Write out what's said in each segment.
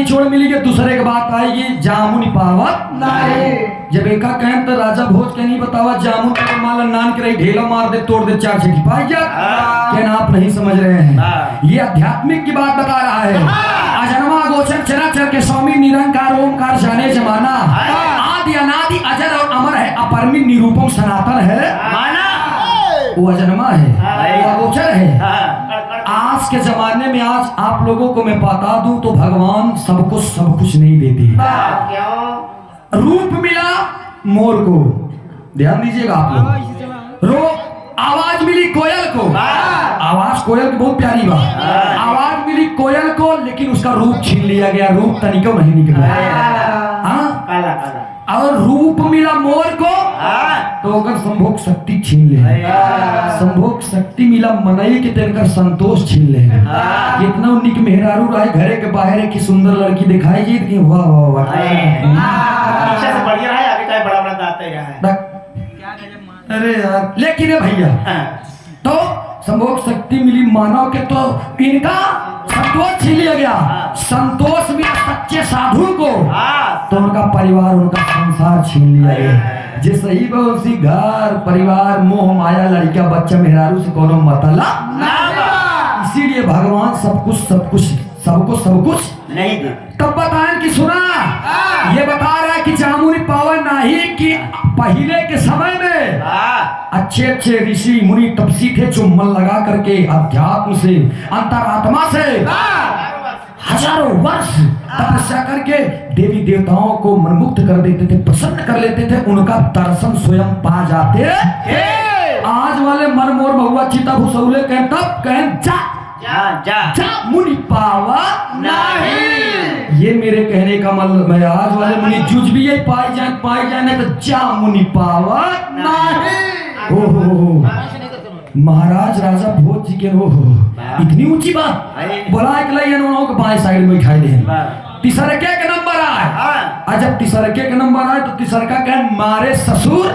निचोड़ मिली के दूसरे के बात आएगी जामुन पावत नहीं। जब एका कहन तो राजा भोज के नहीं बतावा जामुन के माला नान के रही ढेला मार दे तोड़ दे चार छठी पाई जा क्या आप नहीं समझ रहे हैं। ये आध्यात्मिक की बात बता रहा है। अजन्मा गोचर चराचर के स्वामी निरंकार ओमकार जाने जमाना आदि अनादि अजर और अमर है अपरिमित निरूपम सनातन है माना वो अजन्मा है वो अगोचर है। आज के जमाने में आज आप लोगों को मैं बता दूं तो भगवान सब कुछ नहीं देते। रूप मिला मोर को, ध्यान दीजिएगा आप लोग। आवाज मिली कोयल को, आवाज कोयल की बहुत प्यारी बात। आवाज मिली कोयल को लेकिन उसका रूप छीन लिया गया, रूप तनिको नहीं निकला। और रूप मिला मोर को तो अगर संभोग शक्ति छीन ले, संभोग शक्ति मिला मनई के तेनकर संतोष छीन ले। कितना उन्हीं के मेहरारू राय घरे के बाहर की सुंदर लड़की दिखाई जीत की वाह वाह वाह से बढ़िया है। अभी तो बड़ा बड़ा दांत है। अरे यार लेकिन भैया तो संभोग शक्ति मिली मानव के तो इनका संतोष छीन लिया गया। संतोष मिला सच्चे साधु को तो उनका परिवार उनका संसार छीन लिया गया। जिस सही उसी घर परिवार मोह माया लड़कियां बच्चा मेहरारू से कोनो मतलब इसीलिए भगवान सब कुछ नहीं। तब बताएं कि सुना ये बता रहा है कि जामुनी पावन नहीं कि पहले के समय में अच्छे ऋषि मुनि तपसी थे जो मन लगा करके अध्यात्म से अंतरात्मा से हजारों वर्ष तपस्या करके देवी देवताओं को मनमुक्त कर देते थे, प्रसन्न कर लेते थे, उनका दर्शन स्वयं पा जाते। आज वाले मन मोर बहुआ चिता भूसौले कहें तब कहें जा मुनि पावा नहीं। ये मेरे कहने का मतलब मैं आज वाले मुनि जुझ भी यही पाई जाए नहीं तो जा मुनि पावा नहीं। ओहो महाराज राजा भोज जी के इतनी ऊंची बात बोला के बाएं साइड में उठाई दे। तीसरके के नंबर आए और जब तीसरके के नंबर आए तो तीसरका कह मारे ससुर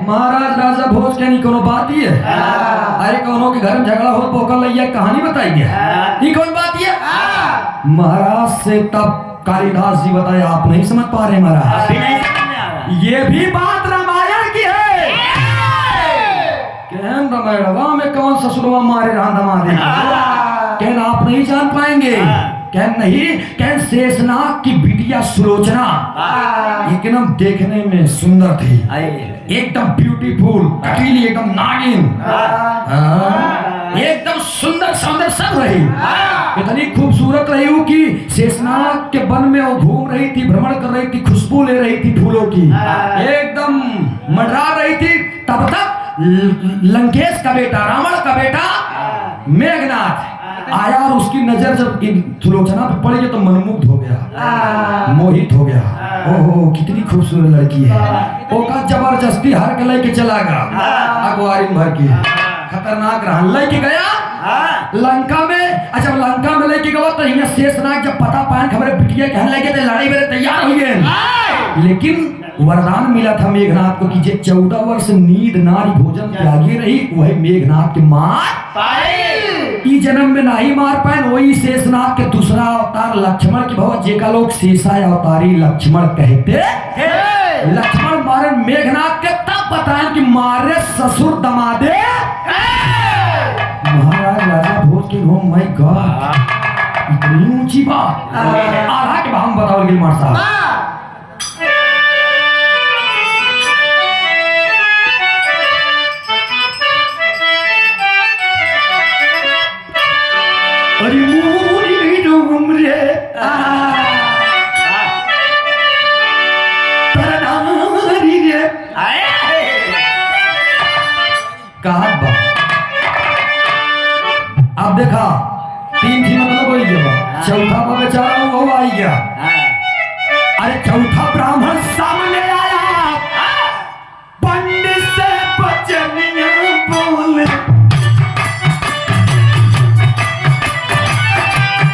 महाराज राजा भोज के नहीं कोनो बात ही है। अरे कोनो के घर में झगड़ा हो पोकल लइया कहानी बताइए ये कौन बात है। महाराज से तब कालिदास जी बताए आप नहीं समझ पा रहे महाराज ये भी बात रामायण की है। रामायण में कौन ससुरवा मारे राधा कहना आप नहीं जान पाएंगे। कह नहीं कह शेषनाग की बिटिया सुलोचना एकदम देखने में सुंदर थी, एकदम ब्यूटीफुल कटीली एकदम नागिन एकदम सुंदर सौंदर्य सब रही। इतनी खूबसूरत रही हूँ कि शेषनाग के वन में वो घूम रही थी, भ्रमण कर रही थी, खुशबू ले रही थी फूलों की, एकदम मंडरा रही थी। तब तक लंकेश का बेटा रावण का बेटा मेघनाथ आया और उसकी नजर जब सुलोचना पे पड़ी तो मनमुग्ध हो गया, मोहित हो गया। ओहो कितनी खूबसूरत लड़की है। ओका जबरदस्ती हर के लेके चला गया अखबारी भर की खतरनाक रहा लेके गया लंका में। जब लंका में लेके गया तो यहाँ शेषनाग जब पता पाए खबर बिटिया कहने लगे थे लड़ाई मेरे तैयार हुई है। लेकिन वरदान मिला था मेघनाथ को कि जे 14 वर्ष नींद नारी भोजन त्यागी रही वही मेघनाथ के मार पाए। जन्म में नहीं मार पाए वही शेषनाग के दूसरा अवतार लक्ष्मण की भव जेका लोग शेषा अवतारी लक्ष्मण कहते। लक्ष्मण मारे मेघनाथ के तब बताएं कि मारे ससुर दमादे महाराज राजा भोज के हो माय गॉड इतनी ऊंची बात आधा के हम बताओ गिलमार साहब। अब देखा 3 थी मतलब हो गया, चौथा पर बेचारा वो आई गया। अरे चौथा ब्राह्मण सामने आया पंडित से बचनिया बोले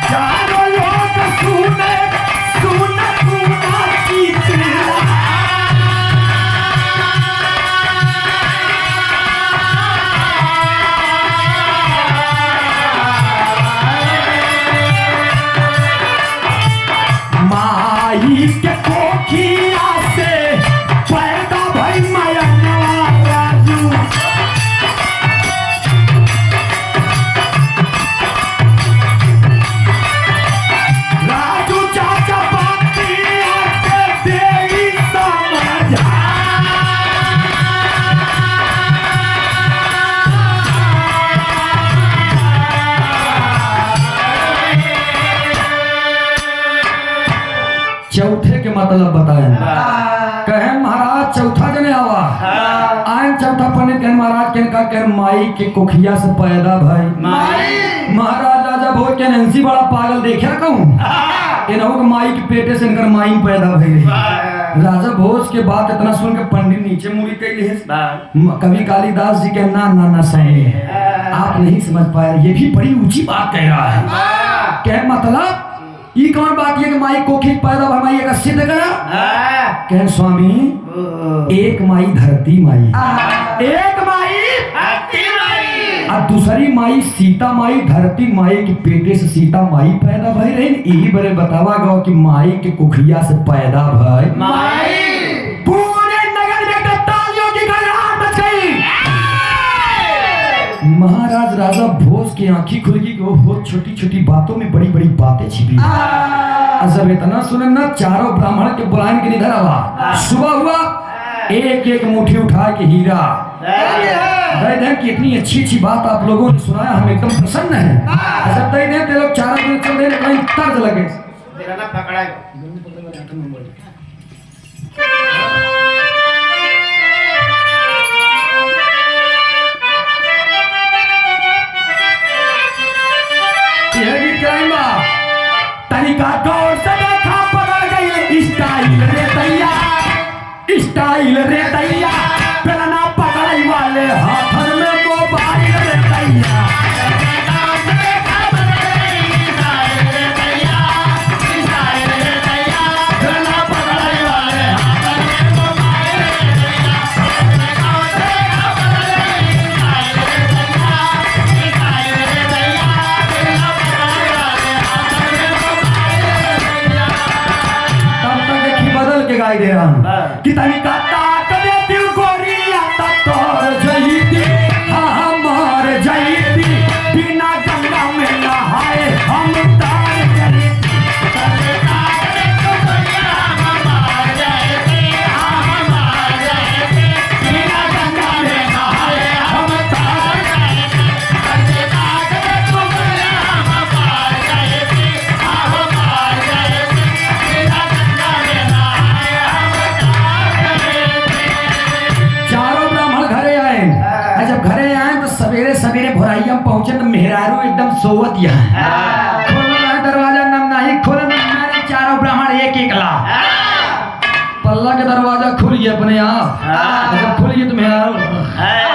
चारों लोग सुने मतलब बताए कहे महाराज चौथा जने आवा आयन चौथा पंडित कहे महाराज कहे माई के कोखिया से पैदा भाई महाराज राजा भोज के नंसी बड़ा पागल देखा कहूँ इन्हों माई के पेटे से इनकर माई पैदा भई राजा भोज के बात इतना सुन के पंडित नीचे मुड़ी कैले कवि कालिदास जी के ना सही आप नहीं समझ पाए ये भी बड़ी ऊंची बात कह रहा है क्या मतलब ये कौन बात है कि माई कोखी पैदा भई का सिद्ध करा कह स्वामी एक माई धरती माई एक माई अब दूसरी माई सीता माई धरती माई के पेटे से सीता माई पैदा भई रही यही बड़े बतावा गो कि माई के कुखिया से पैदा भई पूरे नगर में तालियों की गड़गड़ाहट मच गई महाराज राजा भोज की आंखें खुल गई वो बहुत छोटी छोटी बातों में बड़ी बड़ी बातें छिपी जब इतना सुने ना चारों ब्राह्मण के बुलाने के इधर आवा सुबह हुआ एक एक मुट्ठी उठा के हीरा दे कि इतनी अच्छी अच्छी बात आप लोगों ने सुनाया हम एकदम प्रसन्न है जब तय दे ते लोग चारों दिन चल देने कहीं तर्ज लगे मेरा ना पकड़ा ये क्या बा तरीका गौर से देखा पकड़ गई स्टाइल रे दैया पहना पकड़ाई वाले हाथन में मोबाइल रे दैया दे रहा हूँ कि तनिका ताकत दिल गोरिया तोर जईती हमार जईती बिना गंगा में नहाए हम तार जईती बिना गंगा में नहाए हम तार सवेरे सवेरे भोराइया पहुंचे तो मेहरारू एकदम सोवत यहाँ दरवाजा नम नहीं खोले मेरे चारों ब्राह्मण एक एक ला पल्ला के दरवाजा खुल गया अपने आप जब खुल गया तो मेहरारू